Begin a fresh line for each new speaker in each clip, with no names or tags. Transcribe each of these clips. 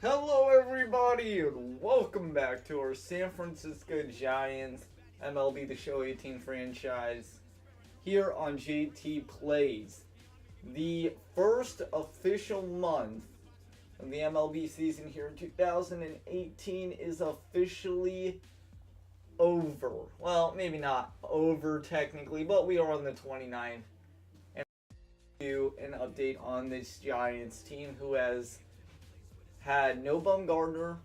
Hello, everybody, and welcome back to our San Francisco Giants MLB The Show 18 franchise here on JT Plays. The first official month of the MLB season here in 2018 is officially over. Well, maybe not over technically, but we are on the 29th. And do an update on this Giants team who has had no Bumgarner,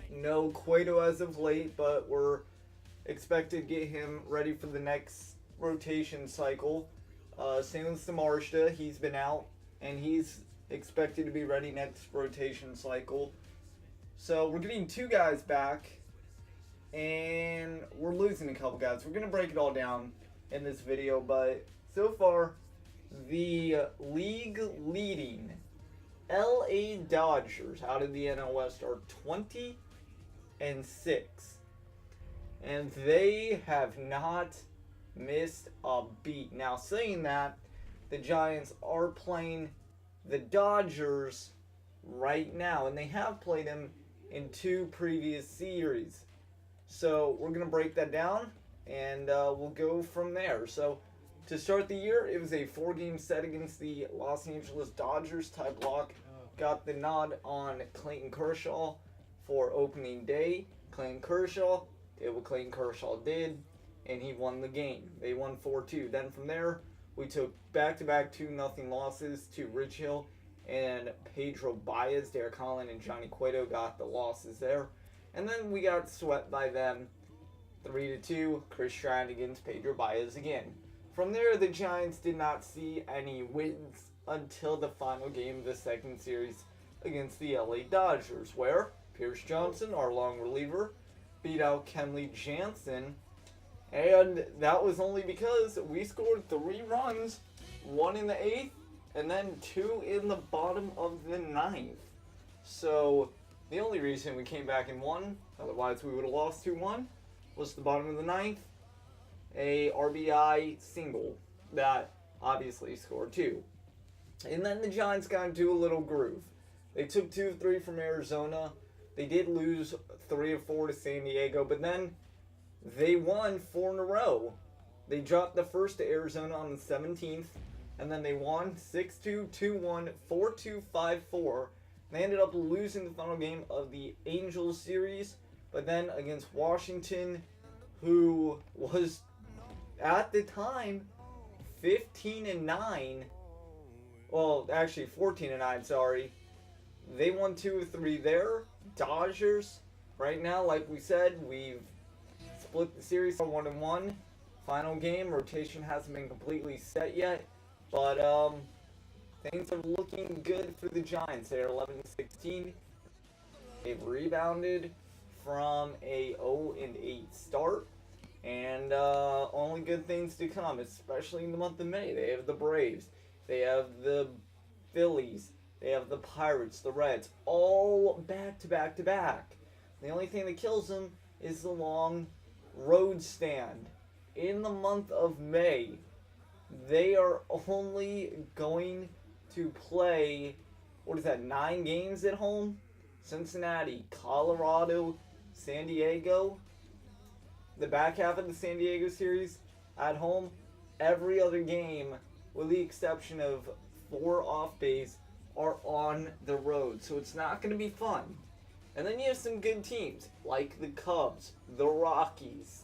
no Cueto as of late, but we're expected to get him ready for the next rotation cycle. Same with Samarshta, he's been out, and he's expected to be ready next rotation cycle. So we're getting two guys back, and we're losing a couple guys. We're going to break it all down in this video, but so far, the league leading LA Dodgers out of the NL West are 20-6. And they have not missed a beat. Now, saying that, the Giants are playing the Dodgers right now, and they have played them in two previous series. So we're going to break that down, and we'll go from there. So to start the year, it was a 4-game set against the Los Angeles Dodgers. Ty Block got the nod on Clayton Kershaw for opening day. Clayton Kershaw did what Clayton Kershaw did, and he won the game. They won 4-2. Then from there, we took back-to-back 2-0 losses to Rich Hill and Pedro Baez. Derek Holland and Johnny Cueto got the losses there. And then we got swept by them 3-2. Chris Strand against Pedro Baez again. From there, the Giants did not see any wins until the final game of the second series against the LA Dodgers, where Pierce Johnson, our long reliever, beat out Kenley Jansen, and that was only because we scored 3 runs, 1 in the 8th, and then 2 in the bottom of the 9th. So the only reason we came back and won, otherwise we would have lost 2-1, was the bottom of the 9th, a RBI single that obviously scored 2. And then the Giants got into a little groove. They took 2 of 3 from Arizona. They did lose 3 of 4 to San Diego, but then they won 4 in a row. They dropped the first to Arizona on the 17th, and then they won 6-2, 2-1, 4-2, 5-4. They ended up losing the final game of the Angels series, but then against Washington, who was at the time 15-9. Well, actually 14-9, sorry. They won 2 of 3 there. Dodgers, right now, like we said, we've split the series 1-1. Final game, rotation hasn't been completely set yet, but things are looking good for the Giants. They're 11-16. They've rebounded from a 0-8 start, and only good things to come, especially in the month of May. They have the Braves. They have the Phillies, they have the Pirates, the Reds, all back to back to back. The only thing that kills them is the long road stand. In the month of May, they are only going to play, 9 games at home? Cincinnati, Colorado, San Diego. The back half of the San Diego series at home, every other game, with the exception of 4 off base, are on the road. So it's not going to be fun. And then you have some good teams, like the Cubs, the Rockies,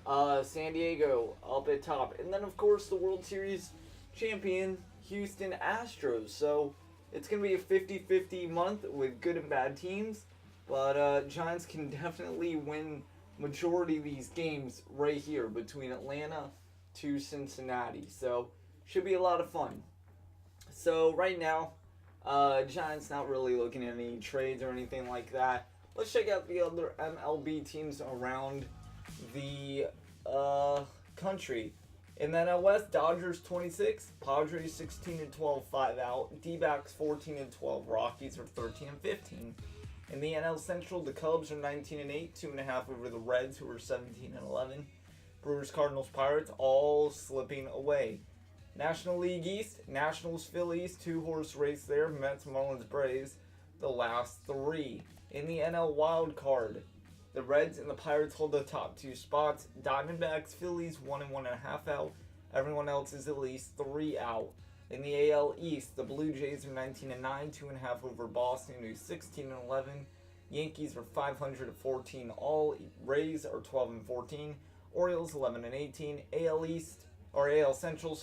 San Diego up at top. And then, of course, the World Series champion, Houston Astros. So it's going to be a 50-50 month with good and bad teams. But Giants can definitely win majority of these games right here between Atlanta to Cincinnati. So should be a lot of fun. So right now, Giants not really looking at any trades or anything like that. Let's check out the other MLB teams around the country. In the NL West, Dodgers 26, Padres 16-12, 5 out, D-backs 14-12, Rockies are 13-15. In the NL Central, the Cubs are 19-8, 2.5 over the Reds, who are 17-11. Brewers, Cardinals, Pirates, all slipping away. National League East, Nationals, Phillies, 2-horse race there, Mets, Marlins, Braves. the last 3. In the NL wild card, the Reds and the Pirates hold the top 2 spots. Diamondbacks, Phillies 1 and 1.5 out. Everyone else is at least 3 out. In the AL East, the Blue Jays are 19 and 9, 2.5 over Boston, who's 16 and 11. Yankees are 500 and 14 all. Rays are 12 and 14. Orioles 11 and 18. AL Central,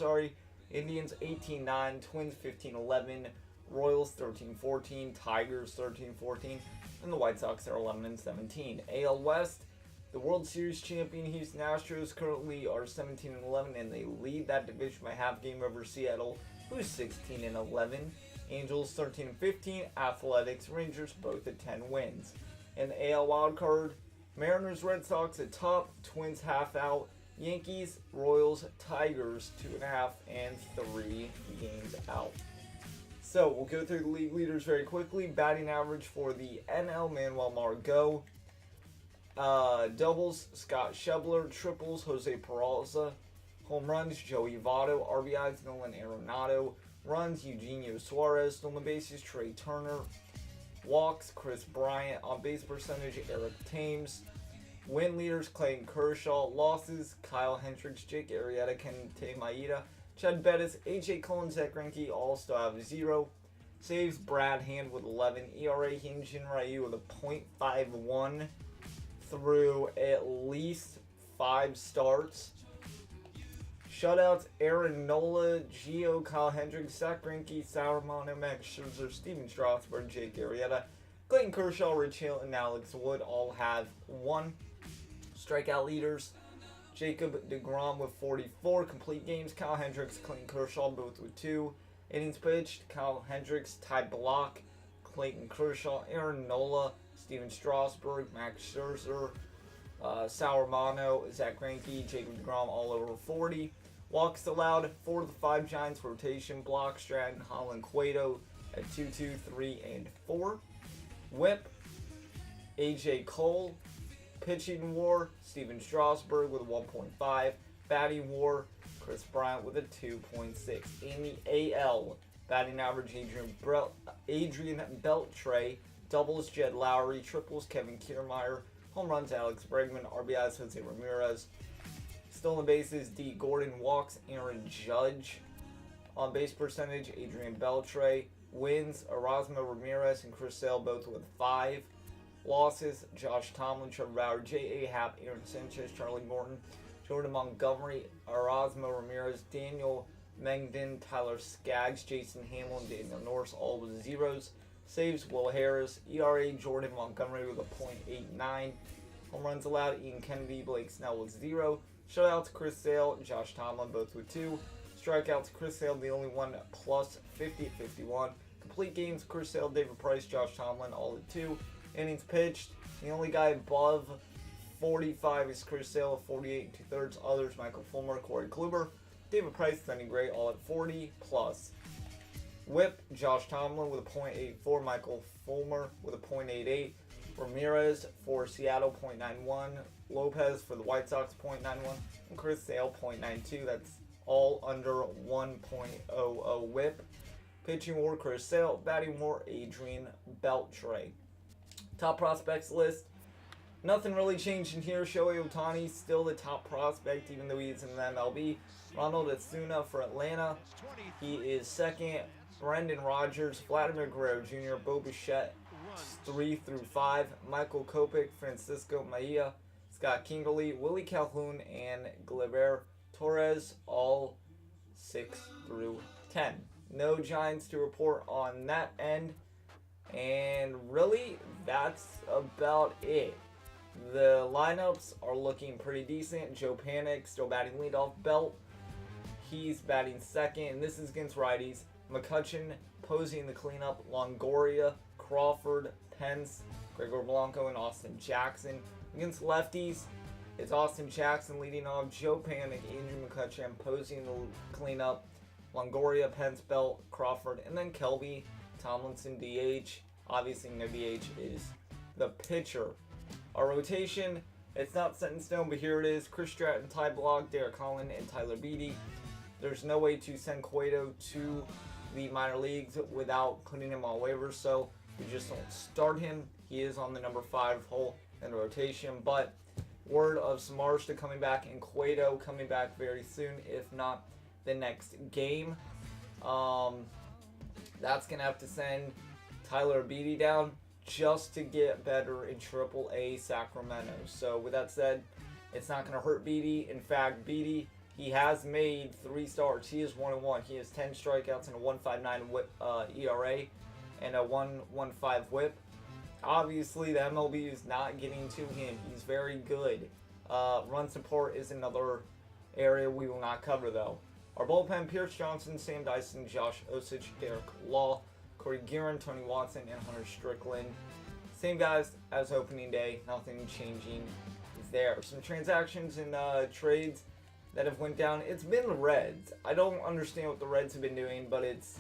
Indians 18-9, Twins 15-11, Royals 13-14, Tigers 13-14, and the White Sox are 11-17. AL West, the World Series champion Houston Astros currently are 17-11, and they lead that division by half game over Seattle, who's 16-11. Angels 13-15, Athletics, Rangers both at 10 wins. In the AL wildcard, Mariners, Red Sox at top, Twins half out, Yankees, Royals, Tigers 2.5 and 3 games out. So we'll go through the league leaders very quickly. Batting average for the NL, Manuel Margot. Doubles, Scott Schebler. Triples, Jose Peralta. Home runs, Joey Votto. RBIs, Nolan Arenado. Runs, Eugenio Suarez. Stolen bases, Trey Turner. Walks, Chris Bryant. On base percentage, Eric Thames. Win leaders, Clayton Kershaw. Losses, Kyle Hendricks, Jake Arrieta, Kenta Maeda, Chad Bettis, AJ Cullen, Zach Greinke all still have 0. Saves, Brad Hand with 11. ERA, Hyun-Jin Ryu with a .51 through at least 5 starts. Shutouts, Aaron Nola, Gio, Kyle Hendricks, Zach Greinke, Sauermano, Max Scherzer, Steven Strasburg, Jake Arrieta, Clayton Kershaw, Rich Hill, and Alex Wood all have 1. Strikeout leaders, Jacob deGrom with 44 complete games, Kyle Hendricks, Clayton Kershaw both with 2. Innings pitched, Kyle Hendricks, Ty Block, Clayton Kershaw, Aaron Nola, Steven Strasburg, Max Scherzer, Sauermano, Zach Greinke, Jacob deGrom all over 40. Walks allowed, 4 of the 5 Giants rotation, Block, Stratton, Holland, Cueto at 2, 2, 3, and 4. Whip, AJ Cole. Pitching WAR, Steven Strasburg with a 1.5. Batting WAR, Chris Bryant with a 2.6. In the AL, batting average, Adrian Beltre. Doubles, Jed Lowry. Triples, Kevin Kiermaier. Home runs, Alex Bregman. RBIs, Jose Ramirez. Stolen bases, D. Gordon. Walks, Aaron Judge. On base percentage, Adrian Beltre. Wins, Erasmo Ramirez and Chris Sale both with 5. Losses, Josh Tomlin, Trevor Bauer, J.A. Happ, Aaron Sanchez, Charlie Morton, Jordan Montgomery, Erasmo Ramirez, Daniel Mengden, Tyler Skaggs, Jason Hamlin, Daniel Norris, all with 0s. Saves, Will Harris. ERA, Jordan Montgomery with a .89. Home runs allowed, Ian Kennedy, Blake Snell with 0. Shutouts, Chris Sale, Josh Tomlin both with 2. Strikeouts, Chris Sale, the only one plus 50 at 51. Complete games, Chris Sale, David Price, Josh Tomlin, all at 2. Innings pitched, the only guy above 45 is Chris Sale at 48 2/3. Others, Michael Fulmer, Corey Kluber, David Price, Sonny Gray, all at 40 plus. Whip, Josh Tomlin with a .84, Michael Fulmer with a .88, Ramirez for Seattle .91, Lopez for the White Sox .91, and Chris Sale .92. That's all under 1.00 whip. Pitching WAR, Chris Sale. Batting WAR, Adrian Beltre. Top prospects list. Nothing really changed in here. Shohei Ohtani still the top prospect, even though he is in the MLB. Ronald Acuna for Atlanta. He is second. Brendan Rodgers, Vladimir Guerrero Jr., Bo Bichette, 3 through 5. Michael Kopech, Francisco Maia, Scott Kingery, Willie Calhoun, and Gleyber Torres, all 6 through 10. No Giants to report on that end. And really, that's about it. The lineups are looking pretty decent. Joe Panik still batting leadoff. Belt, he's batting second, and this is against righties. McCutchen, Posey in the cleanup. Longoria, Crawford, Pence, Gregor Blanco, and Austin Jackson. Against lefties, it's Austin Jackson leading off. Joe Panik, Andrew McCutchen, Posey in the cleanup. Longoria, Pence, Belt, Crawford, and then Kelby Tomlinson, DH. Obviously, no DH is the pitcher. Our rotation, it's not set in stone, but here it is. Chris Stratton, Ty Block, Derek Holland, and Tyler Beatty. There's no way to send Cueto to the minor leagues without putting him on waivers, so You just don't start him. He is on the number 5 hole in the rotation, but word of Samardzija coming back and Cueto coming back very soon, if not the next game. That's going to have to send Tyler Beatty down just to get better in AAA Sacramento. So with that said, it's not going to hurt Beatty. In fact, Beatty, he has made 3 starts. He is 1-1. He has 10 strikeouts and a 1.59 whip, ERA and a 1.15 whip. Obviously, the MLB is not getting to him. He's very good. Run support is another area we will not cover, though. Our bullpen, Pierce Johnson, Sam Dyson, Josh Osich, Derek Law, Corey Guerin, Tony Watson, and Hunter Strickland. Same guys as opening day. Nothing changing there. Some transactions and trades that have went down. It's been the Reds. I don't understand what the Reds have been doing, but it's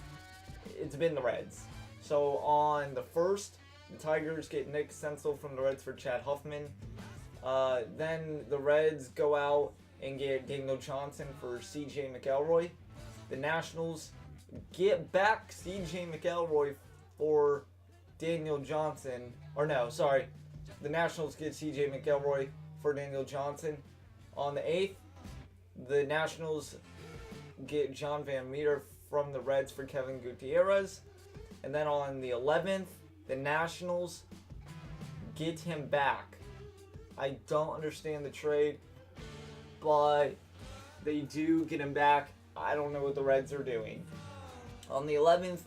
been the Reds. So on the 1st, the Tigers get Nick Senzel from the Reds for Chad Huffman. Then the Reds go out and get Daniel Johnson for C.J. McElroy. The Nationals get back C.J. McElroy for Daniel Johnson. Or no, sorry. The Nationals get C.J. McElroy for Daniel Johnson. On the 8th, the Nationals get John Van Meter from the Reds for Kevin Gutierrez. And then on the 11th, the Nationals get him back. I don't understand the trade, but they do get him back. I don't know what the Reds are doing. On the 11th,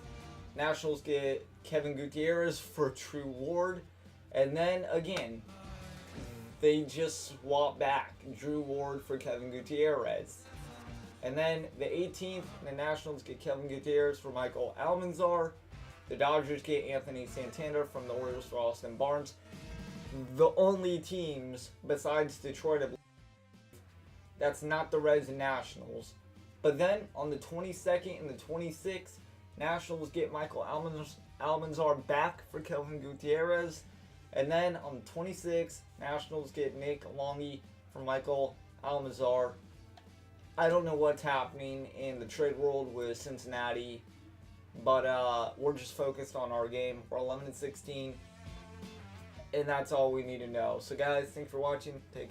Nationals get Kevin Gutierrez for True Ward. And then again, they just swap back Drew Ward for Kevin Gutierrez. And then the 18th, the Nationals get Kevin Gutierrez for Michael Almanzar. The Dodgers get Anthony Santander from the Orioles for Austin Barnes. The only teams besides Detroit, that's not the Reds and Nationals. But then on the 22nd and the 26th, Nationals get Michael Almanzar back for Kelvin Gutierrez. And then on the 26th, Nationals get Nick Longy for Michael Almanzar. I don't know what's happening in the trade world with Cincinnati, but we're just focused on our game. We're 11-16, and that's all we need to know. So guys, thanks for watching. Take care.